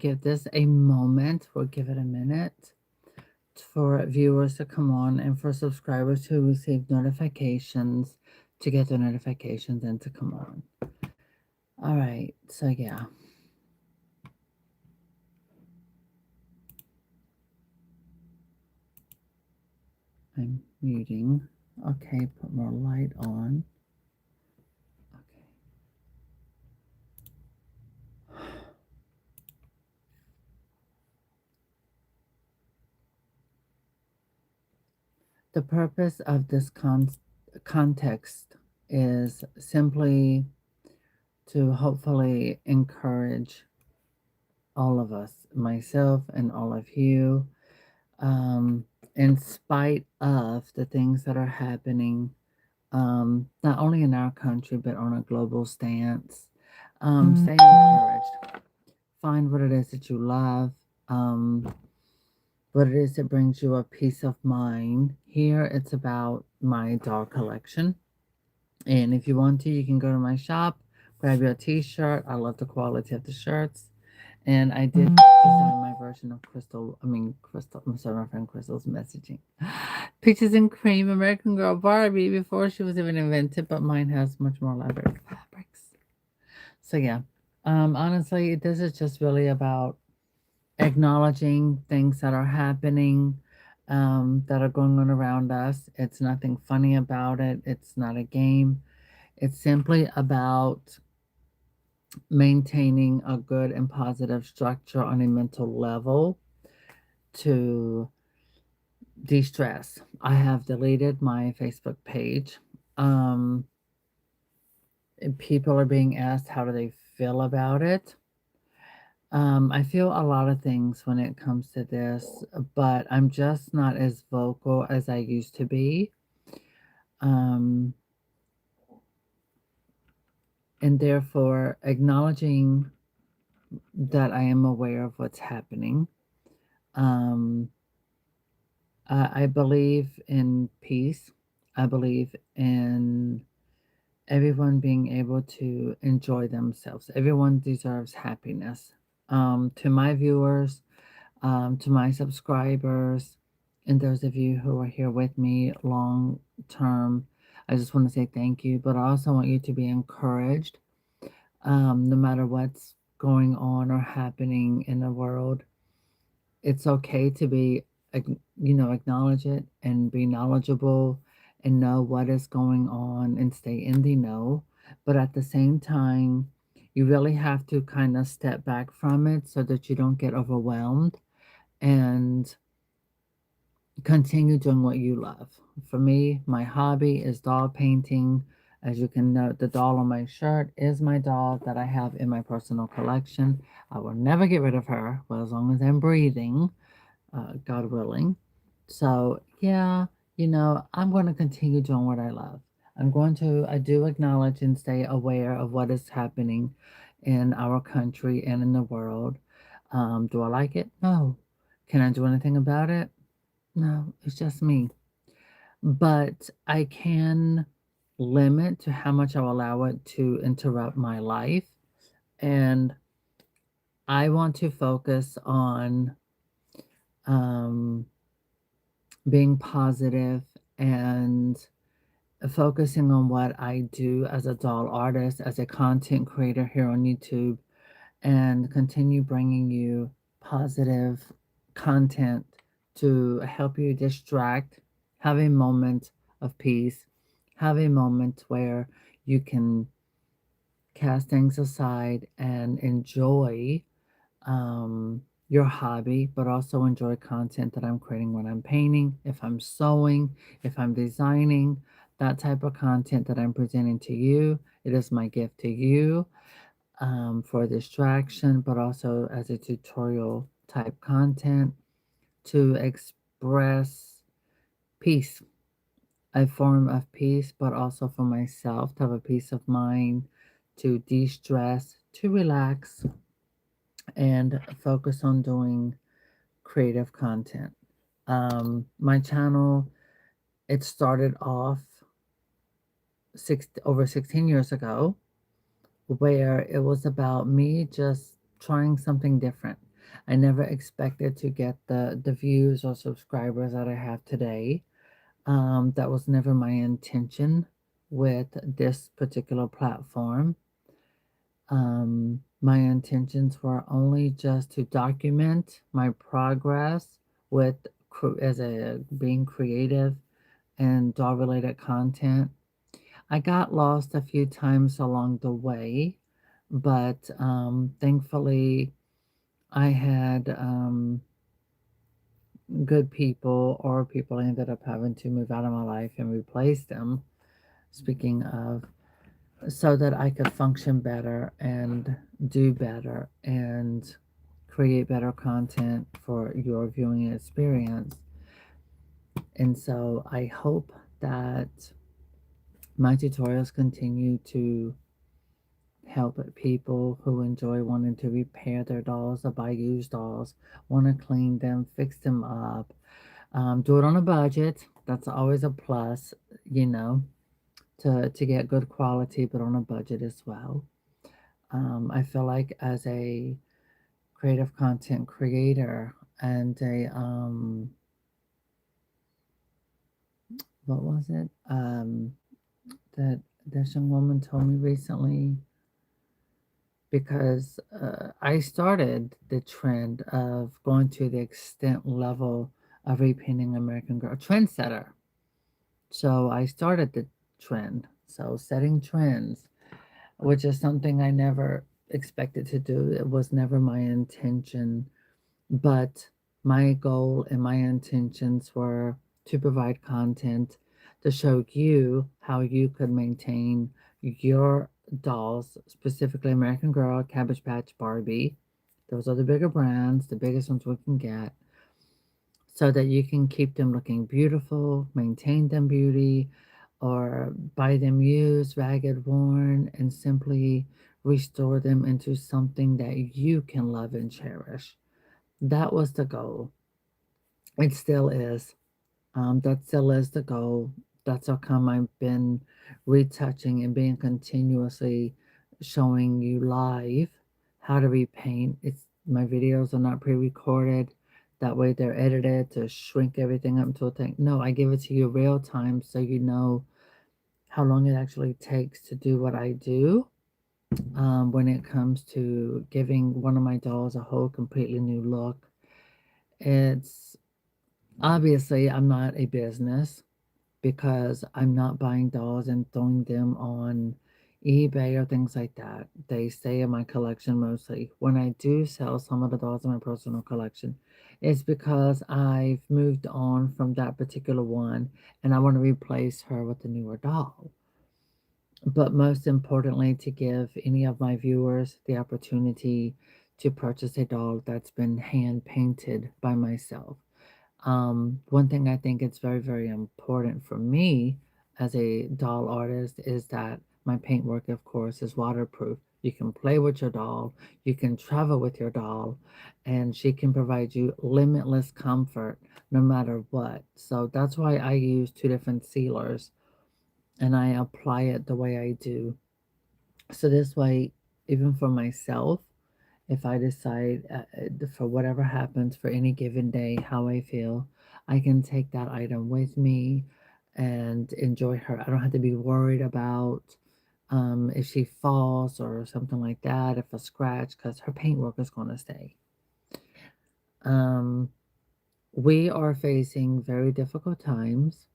give this a moment. We'll give it a minute for viewers to come on and for subscribers to receive notifications, to get the notifications and to come on. All right, so yeah. I'm muting. Okay, put more light on. Okay. The purpose of this context is simply to hopefully encourage all of us, myself and all of you, in spite of the things that are happening, not only in our country, but on a global stance. Stay encouraged. Find what it is that you love, what it is that brings you a peace of mind. Here, it's about my doll collection. And if you want to, you can go to my shop, grab your t-shirt. I love the quality of the shirts. And I did design my version of Crystal, I'm sorry, my friend Crystal's messaging. Peaches and Cream, American Girl Barbie, before she was even invented, but mine has much more elaborate fabrics. So yeah, honestly, this is just really about acknowledging things that are happening, that are going on around us. It's nothing funny about it. It's not a game. It's simply about maintaining a good and positive structure on a mental level to de-stress. I have deleted my Facebook page. People are being asked how do they feel about it. I feel a lot of things when it comes to this, but I'm just not as vocal as I used to be. Um, and therefore, acknowledging that I am aware of what's happening. Um, I believe in peace. I believe in everyone being able to enjoy themselves. Everyone deserves happiness. To my viewers, to my subscribers, and those of you who are here with me long term, I just want to say thank you. But I also want you to be encouraged, no matter what's going on or happening in the world. It's okay to be, acknowledge it and be knowledgeable and know what is going on and stay in the know. But at the same time, you really have to kind of step back from it so that you don't get overwhelmed and continue doing what you love. For me, my hobby is doll painting. As you can note, the doll on my shirt is my doll that I have in my personal collection. I will never get rid of her, well, as long as I'm breathing, God willing. So, yeah, I'm going to continue doing what I love. I do acknowledge and stay aware of what is happening in our country and in the world. Do I like it? No. Can I do anything about it? No, it's just me. But I can limit to how much I'll allow it to interrupt my life. And I want to focus on um, being positive and focusing on what I do as a doll artist, as a content creator here on YouTube, and continue bringing you positive content to help you distract, have a moment of peace, have a moment where you can cast things aside and enjoy your hobby, but also enjoy content that I'm creating when I'm painting, if I'm sewing, if I'm designing, that type of content that I'm presenting to you. It is my gift to you, for distraction, but also as a tutorial type content to express peace, a form of peace, but also for myself to have a peace of mind, to de stress, to relax, and focus on doing creative content. My channel, it started off over 16 years ago, where it was about me just trying something different. I never expected to get the views or subscribers that I have today. That was never my intention with this particular platform. My intentions were only just to document my progress with as a being creative and dog related content. I got lost a few times along the way, but thankfully I had good people, or people I ended up having to move out of my life and replace them. Speaking of, so that I could function better and do better and create better content for your viewing experience. And so I hope that my tutorials continue to help people who enjoy wanting to repair their dolls or buy used dolls, want to clean them, fix them up, do it on a budget. That's always a plus, you know, to get good quality, but on a budget as well. I feel like as a creative content creator and a what was it that this young woman told me recently, because I started the trend of going to the extent level of repainting American Girl, trendsetter. So I started the trend. So setting trends, which is something I never expected to do. It was never my intention, but my goal and my intentions were to provide content to show you how you could maintain your dolls, specifically American Girl, Cabbage Patch, Barbie. Those are the bigger brands, the biggest ones we can get, so that you can keep them looking beautiful, maintain them beauty, or buy them used, ragged, worn, and simply restore them into something that you can love and cherish. That was the goal. It still is. That still is the goal. That's how come I've been retouching and being continuously showing you live how to repaint. It's my videos are not pre-recorded. That way they're edited to shrink everything up into a thing. No, I give it to you real time so you know how long it actually takes to do what I do. When it comes to giving one of my dolls a whole completely new look, it's obviously I'm not a business, because I'm not buying dolls and throwing them on eBay or things like that. They stay in my collection mostly. When I do sell some of the dolls in my personal collection, it's because I've moved on from that particular one and I want to replace her with a newer doll. But most importantly, to give any of my viewers the opportunity to purchase a doll that's been hand painted by myself. One thing I think it's very, very important for me as a doll artist is that my paintwork, of course, is waterproof. You can play with your doll, you can travel with your doll, and she can provide you limitless comfort no matter what. So that's why I use two different sealers and I apply it the way I do. So this way, even for myself, if I decide for whatever happens for any given day, how I feel, I can take that item with me and enjoy her. I don't have to be worried about if she falls or something like that, if a scratch, because her paintwork is going to stay. Um, we are facing very difficult times,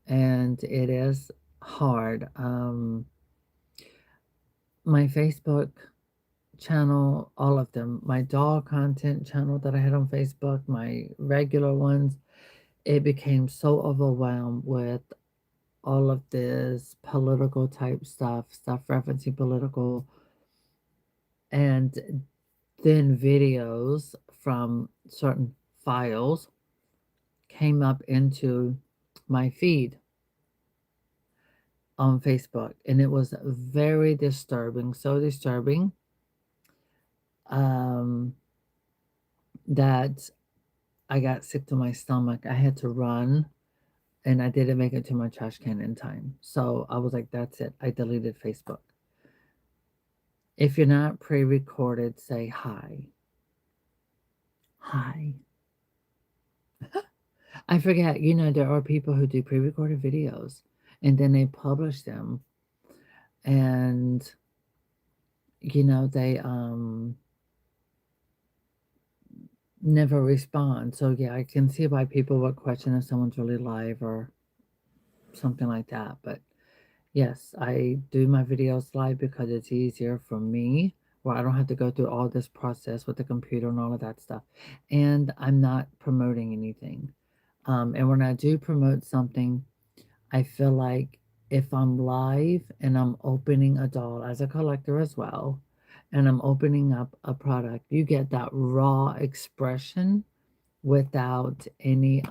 and it is hard. My Facebook channel, all of them, my dog content channel that I had on Facebook, my regular ones, it became so overwhelmed with all of this political type stuff referencing political, and then videos from certain files came up into my feed on Facebook, and it was very disturbing, so disturbing, um, that I got sick to my stomach. I had to run and I didn't make it to my trash can in time. So I was like, that's it. I deleted Facebook. If you're not pre recorded, say hi. Hi. I forget, there are people who do pre-recorded videos and then they publish them and they never respond. So yeah, I can see why people would question if someone's really live or something like that. But yes, I do my videos live because it's easier for me, where I don't have to go through all this process with the computer and all of that stuff. And I'm not promoting anything. And when I do promote something, I feel like if I'm live and I'm opening a doll as a collector as well, and I'm opening up a product, you get that raw expression without any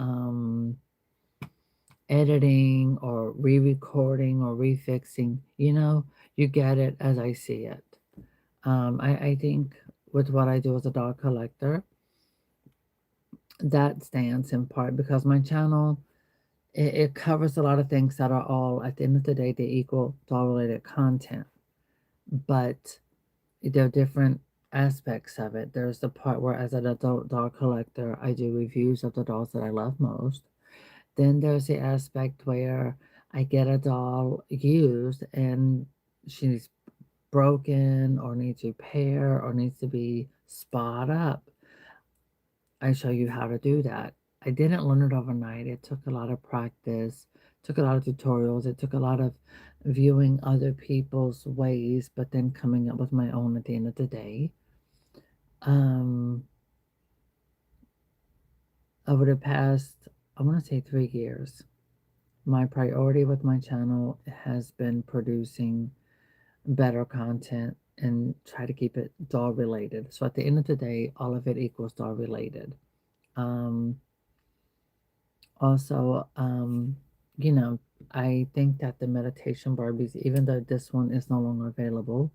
editing or re-recording or refixing. You get it as I see it. I think with what I do as a doll collector, that stands in part because my channel, it covers a lot of things that are all, at the end of the day, they equal doll related content. But there are different aspects of it. There's the part where, as an adult doll collector, I do reviews of the dolls that I love most. Then there's the aspect where I get a doll used and she's broken or needs repair or needs to be spot up. I show you how to do that. I didn't learn it overnight. It took a lot of practice, took a lot of tutorials, it took a lot of viewing other people's ways, but then coming up with my own at the end of the day. Um, Over the past, I want to say 3 years, my priority with my channel has been producing better content and try to keep it doll related. So at the end of the day, all of it equals doll related. Um, Also, I think that the meditation Barbies, even though this one is no longer available,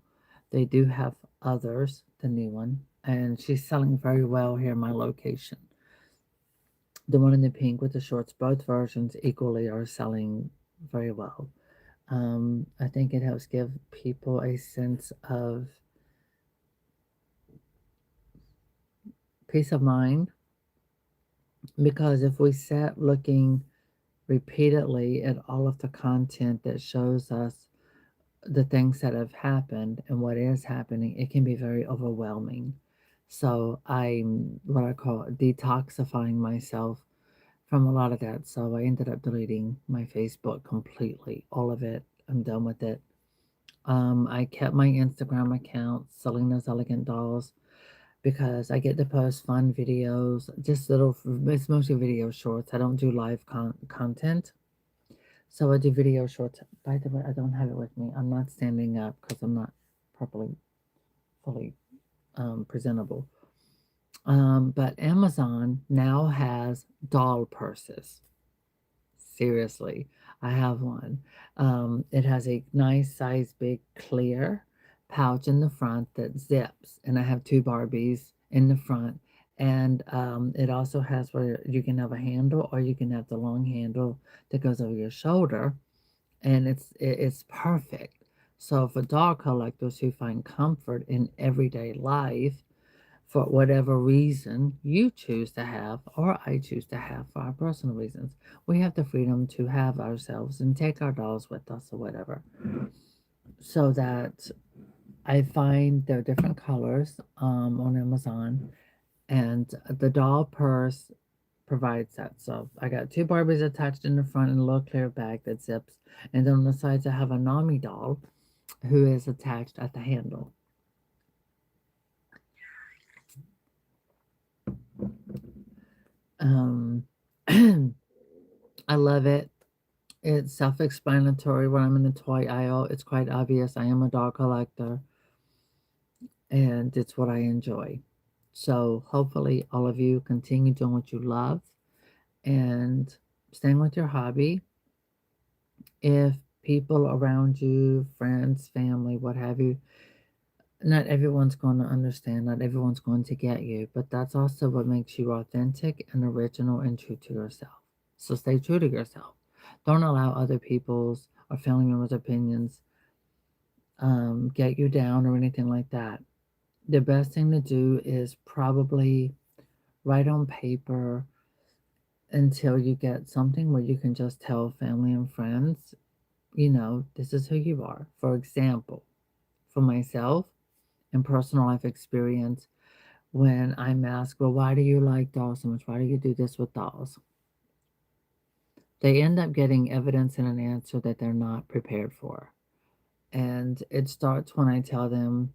they do have others, the new one, and she's selling very well here in my location. The one in the pink with the shorts, both versions equally are selling very well. I think it helps give people a sense of peace of mind because if we sat looking repeatedly at all of the content that shows us the things that have happened and what is happening, it can be very overwhelming. So I'm what I call detoxifying myself from a lot of that. So I ended up deleting my Facebook completely, all of it. I'm done with it. I kept my Instagram account, Selena's Elegant Dolls, because I get to post fun videos, just little, it's mostly video shorts. I don't do live content. So I do video shorts. By the way, I don't have it with me. I'm not standing up because I'm not properly, fully presentable. But Amazon now has doll purses. Seriously, I have one. It has a nice size, big, clear pouch in the front that zips, and I have two Barbies in the front. And it also has where you can have a handle or you can have the long handle that goes over your shoulder, and it's perfect. So for dog collectors who find comfort in everyday life, for whatever reason you choose to have or I choose to have for our personal reasons, we have the freedom to have ourselves and take our dolls with us or whatever. So that I find there are different colors on Amazon, and the doll purse provides that. So I got two Barbies attached in the front and a little clear bag that zips. And then on the sides I have a Nami doll who is attached at the handle. Um, I love it. It's self-explanatory when I'm in the toy aisle. It's quite obvious I am a dog collector and it's what I enjoy. So hopefully all of you continue doing what you love and staying with your hobby. If people around you, friends, family, what have you, not everyone's going to understand, not everyone's going to get you, but that's also what makes you authentic and original and true to yourself. So stay true to yourself. Don't allow other people's or family members' opinions get you down or anything like that. The best thing to do is probably write on paper until you get something where you can just tell family and friends, this is who you are. For example, for myself and personal life experience, when I'm asked, well, why do you like dolls so much? Why do you do this with dolls? They end up getting evidence and an answer that they're not prepared for. And it starts when I tell them,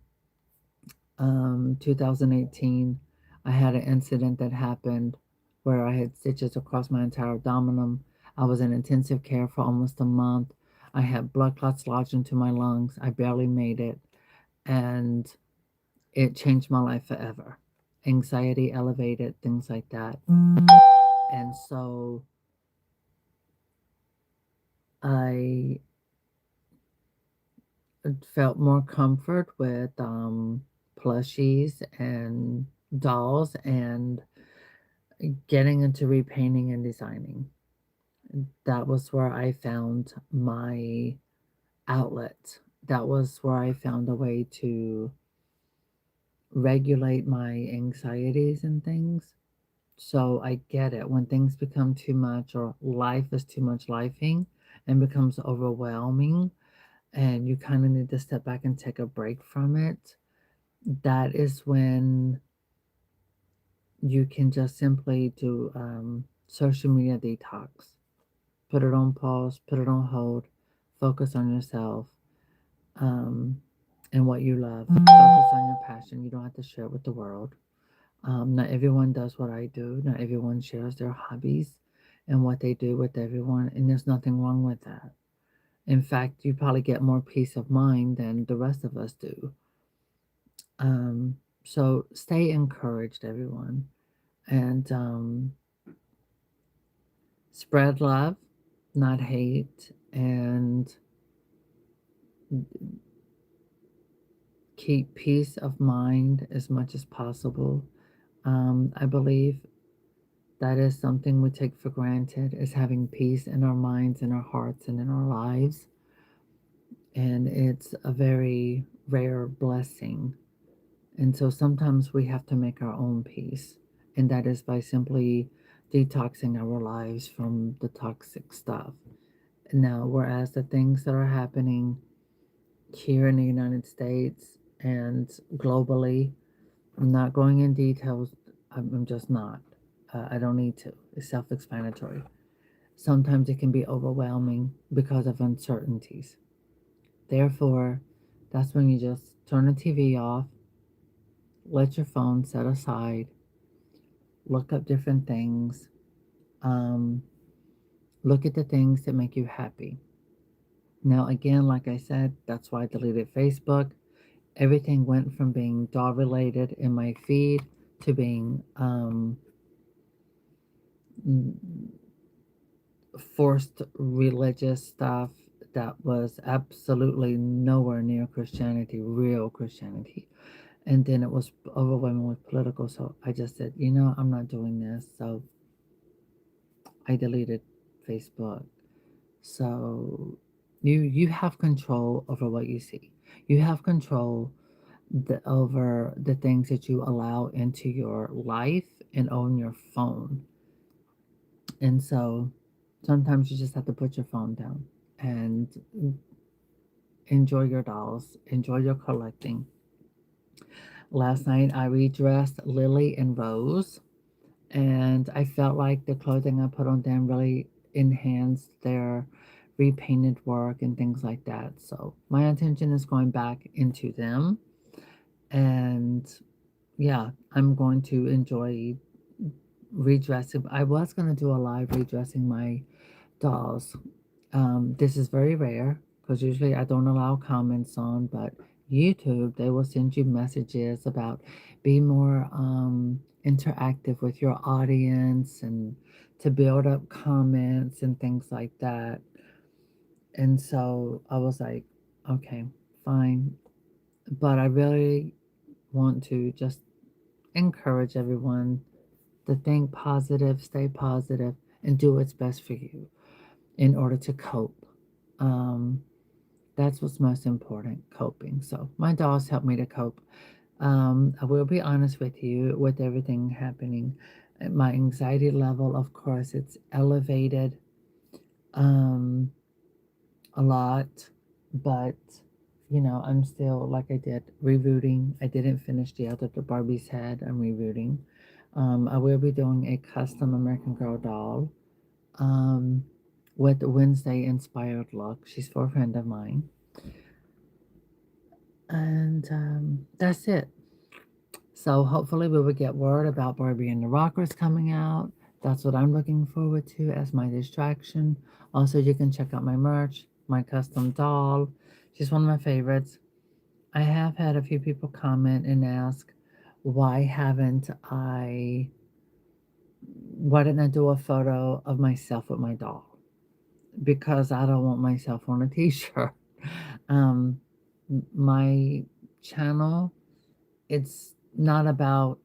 2018, I had an incident that happened where I had stitches across my entire abdomen. I was in intensive care for almost a month. I had blood clots lodged into my lungs. I barely made it. And it changed my life forever. Anxiety elevated, things like that. And so I felt more comfort with plushies and dolls and getting into repainting and designing. That was where I found my outlet. That was where I found a way to regulate my anxieties and things. So I get it. When things become too much or life is too much lifing and becomes overwhelming, and you kind of need to step back and take a break from it, that is when you can just simply do social media detox. Put it on pause, put it on hold, focus on yourself, um, and what you love. Focus on your passion. You don't have to share it with the world. Not everyone does what I do. Not everyone shares their hobbies and what they do with everyone, and there's nothing wrong with that. In fact, you probably get more peace of mind than the rest of us do. Um, so stay encouraged, everyone, and spread love, not hate, and keep peace of mind as much as possible. I believe that is something we take for granted, is having peace in our minds, in our hearts, and in our lives. And it's a very rare blessing. And so sometimes we have to make our own peace. And that is by simply detoxing our lives from the toxic stuff. Now, whereas the things that are happening here in the United States and globally, I'm not going in details. I'm just not. I don't need to. It's self explanatory. Sometimes it can be overwhelming because of uncertainties. Therefore, that's when you just turn the TV off, let your phone set aside, look up different things, um, look at the things that make you happy. Now, again, like I said, that's why I deleted Facebook. Everything went from being dog related in my feed to being forced religious stuff that was absolutely nowhere near Christianity, real Christianity. And then it was overwhelming with political. So I just said, I'm not doing this. So I deleted Facebook. So you have control over what you see. You have control over the things that you allow into your life and on your phone. And so sometimes you just have to put your phone down and enjoy your dolls, enjoy your collecting. Last night I redressed Lily and Rose, and I felt like the clothing I put on them really enhanced their repainted work and things like that. So my attention is going back into them, and yeah, I'm going to enjoy redressing. I was going to do a live redressing my dolls. This is very rare because usually I don't allow comments on, but YouTube, they will send you messages about be more interactive with your audience and to build up comments and things like that. And so I was like, okay, fine. But I really want to just encourage everyone to think positive, stay positive, and do what's best for you in order to cope. Um, that's what's most important, coping. So my dolls help me to cope. I will be honest with you, with everything happening. My anxiety level, of course, it's elevated um, a lot, but I'm still, like I did, rebooting. I didn't finish the other, the Barbie's head. I'm rebooting. I will be doing a custom American Girl doll um, with Wednesday inspired look. She's for a friend of mine. And that's it. So hopefully we will get word about Barbie and the Rockers coming out. That's what I'm looking forward to as my distraction. Also, you can check out my merch, my custom doll. She's one of my favorites. I have had a few people comment and ask, why didn't I do a photo of myself with my doll? Because I don't want myself on a t-shirt. Um, my channel, it's not about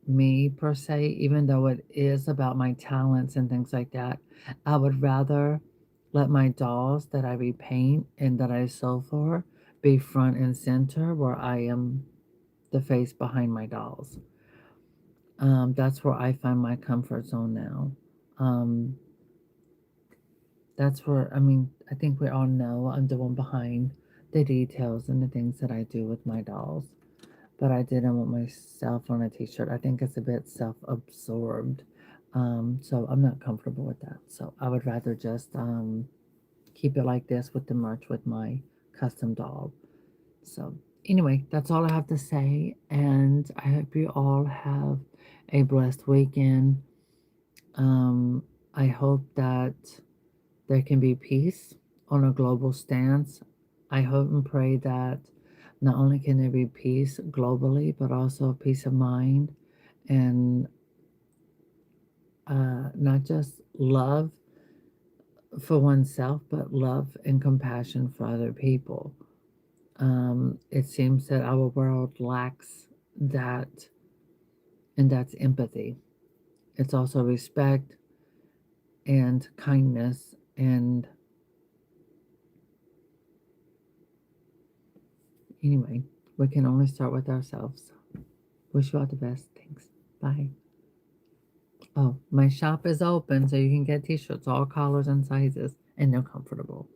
me per se, even though it is about my talents and things like that. I would rather let my dolls that I repaint and that I sew for be front and center where I am the face behind my dolls. That's where I find my comfort zone now. Um, that's where, I think we all know I'm the one behind the details and the things that I do with my dolls. But I didn't want myself on a t-shirt. I think it's a bit self-absorbed. So I'm not comfortable with that. So I would rather just keep it like this with the merch with my custom doll. So anyway, that's all I have to say. And I hope you all have a blessed weekend. Um, I hope that there can be peace on a global stance. I hope and pray that not only can there be peace globally, but also peace of mind and not just love for oneself, but love and compassion for other people. It seems that our world lacks that, and that's empathy. It's also respect and kindness. And anyway, we can only start with ourselves. Wish you all the best. Thanks. Bye. Oh, my shop is open so you can get t-shirts, all colors and sizes, and they're comfortable.